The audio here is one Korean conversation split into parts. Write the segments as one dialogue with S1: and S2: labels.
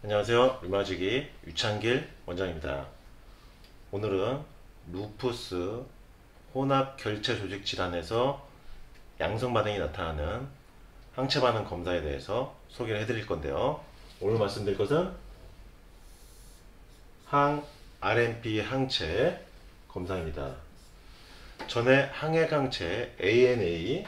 S1: 안녕하세요. 류마지기 유창길 원장입니다. 오늘은 루푸스 혼합 결체 조직 질환에서 양성 반응이 나타나는 항체 반응 검사에 대해서 소개를 해드릴 건데요. 오늘 말씀드릴 것은 항 RNP 항체 검사입니다. 전에 항액 항체 ANA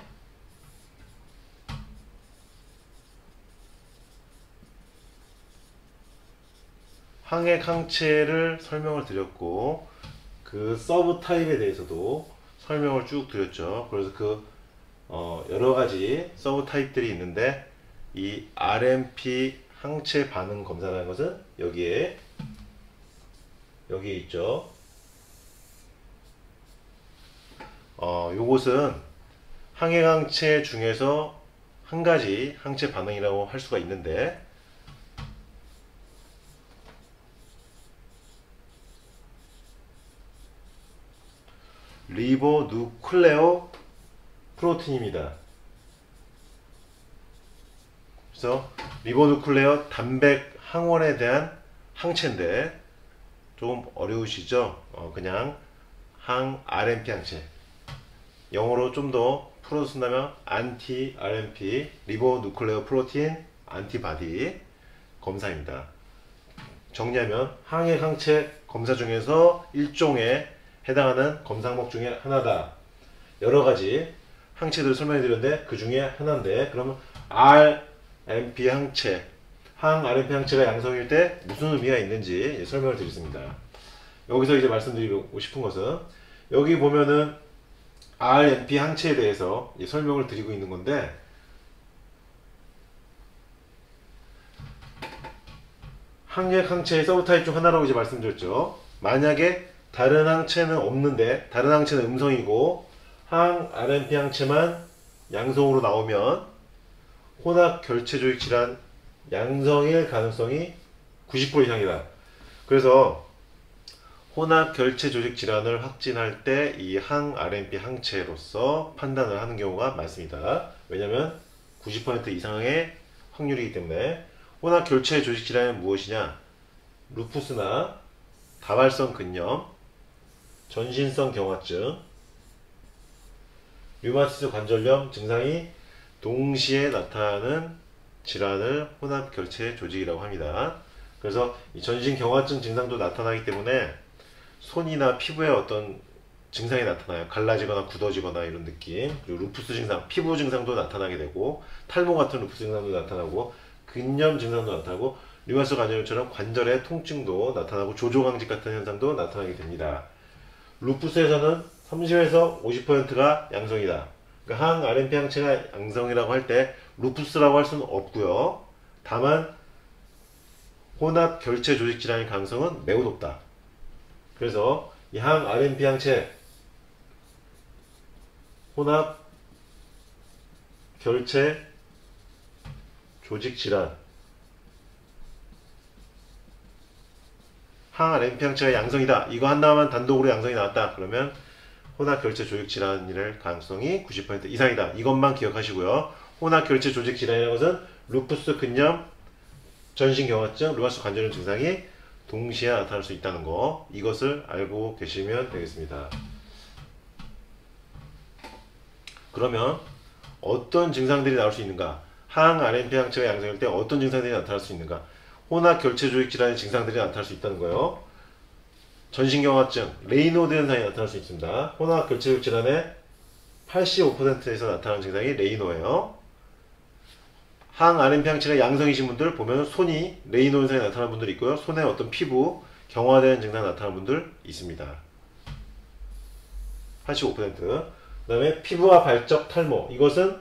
S1: 항액 항체를 설명을 드렸고, 그 서브 타입에 대해서도 설명을 쭉 드렸죠. 그래서 여러 가지 서브 타입들이 있는데, 이 RNP 항체 반응 검사라는 것은 여기에 있죠. 요것은 항액 항체 중에서 한 가지 항체 반응이라고 할 수가 있는데, 리보누클레오 프로틴입니다. 그래서 리보누클레오 단백 항원에 대한 항체인데 좀 어려우시죠? 그냥 항 RNP 항체, 영어로 좀 더 풀어서 쓴다면 안티 RNP 리보누클레오 프로틴 안티바디 검사입니다. 정리하면 항액 항체 검사 중에서 일종에 해당하는 검사 항목 중에 하나다. 여러 가지 항체들을 설명해 드렸는데 그 중에 하나인데, 그러면 RNP 항체, 항 RNP 항체가 양성일 때 무슨 의미가 있는지 설명을 드리겠습니다. 여기서 이제 말씀드리고 싶은 것은, 여기 보면은 RNP 항체에 대해서 설명을 드리고 있는 건데, 항액 항체의 서브타입 중 하나라고 이제 말씀드렸죠. 만약에 다른 항체는 없는데, 다른 항체는 음성이고 항 RNP 항체만 양성으로 나오면 혼합 결체 조직 질환 양성일 가능성이 90% 이상이다. 그래서 혼합 결체 조직 질환을 확진할 때 이 항 RNP 항체로서 판단을 하는 경우가 많습니다. 왜냐하면 90% 이상의 확률이기 때문에. 혼합 결체 조직 질환은 무엇이냐? 루푸스나 다발성 근염, 전신성 경화증, 류마티스 관절염 증상이 동시에 나타나는 질환을 혼합 결체 조직이라고 합니다. 그래서 이 전신 경화증 증상도 나타나기 때문에 손이나 피부에 어떤 증상이 나타나요. 갈라지거나 굳어지거나 이런 느낌. 그리고 루푸스 증상, 피부 증상도 나타나게 되고, 탈모 같은 루푸스 증상도 나타나고, 근염 증상도 나타나고, 류마티스 관절염처럼 관절의 통증도 나타나고, 조종강직 같은 현상도 나타나게 됩니다. 루푸스에서는 30에서 50%가 양성이다. 그러니까 항 RNP 항체가 양성이라고 할 때 루푸스라고 할 수는 없고요. 다만 혼합 결체 조직 질환의 가능성은 매우 높다. 그래서 이 항 RNP 항체 혼합 결체 조직 질환, 항 RNP 항체가 양성이다. 이거 하나만 단독으로 양성이 나왔다. 그러면 혼합 결체 조직 질환일 가능성이 90% 이상이다. 이것만 기억하시고요. 혼합 결체 조직 질환이라는 것은 루푸스, 근염, 전신 경화증, 류마티스 관절염 증상이 동시에 나타날 수 있다는 거, 이것을 알고 계시면 되겠습니다. 그러면 어떤 증상들이 나올 수 있는가? 항 RNP 항체가 양성일 때 어떤 증상들이 나타날 수 있는가? 혼합 결체 조직 질환의 증상들이 나타날 수 있다는 거예요. 전신경화증, 레이노드 현상이 나타날 수 있습니다. 혼합 결체 조직 질환의 85%에서 나타나는 증상이 레이노예요. 항 RNP 항체가 양성이신 분들 보면 손이 레이노 현상이 나타나는 분들이 있고요. 손에 어떤 피부 경화되는 증상이 나타나는 분들 있습니다. 85%. 그 다음에 피부와 발적 탈모, 이것은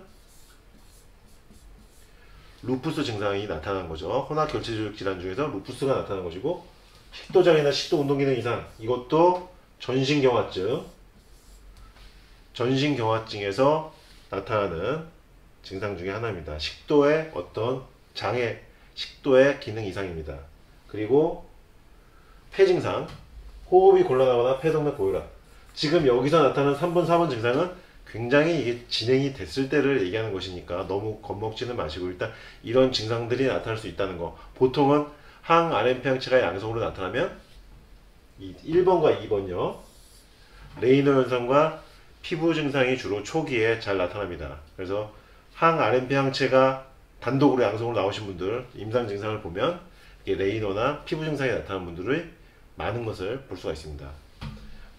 S1: 루푸스 증상이 나타나는 거죠. 혼합 결체 조직 질환 중에서 루푸스가 나타나는 것이고, 식도장애나 식도 운동 기능 이상, 이것도 전신경화증, 전신경화증에서 나타나는 증상 중에 하나입니다. 식도의 어떤 장애, 식도의 기능 이상입니다. 그리고 폐 증상, 호흡이 곤란하거나 폐동맥 고혈압. 지금 여기서 나타나는 3번, 4번 증상은 굉장히 이게 진행이 됐을 때를 얘기하는 것이니까 너무 겁먹지는 마시고, 일단 이런 증상들이 나타날 수 있다는 거. 보통은 항 RNP 항체가 양성으로 나타나면 1번과 2번요. 레이너 현상과 피부 증상이 주로 초기에 잘 나타납니다. 그래서 항 RNP 항체가 단독으로 양성으로 나오신 분들 임상 증상을 보면 이게 레이너나 피부 증상이 나타나는 분들의 많은 것을 볼 수가 있습니다.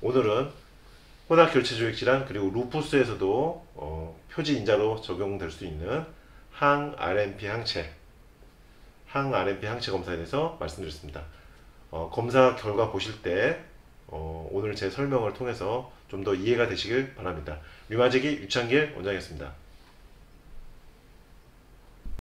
S1: 오늘은 혼합 결체 조직 질환 그리고 루푸스에서도 표지 인자로 적용될 수 있는 항 RNP 항체 검사에 대해서 말씀드렸습니다. 검사 결과 보실 때 오늘 제 설명을 통해서 좀 더 이해가 되시길 바랍니다. 류마제기 유창길 원장이었습니다.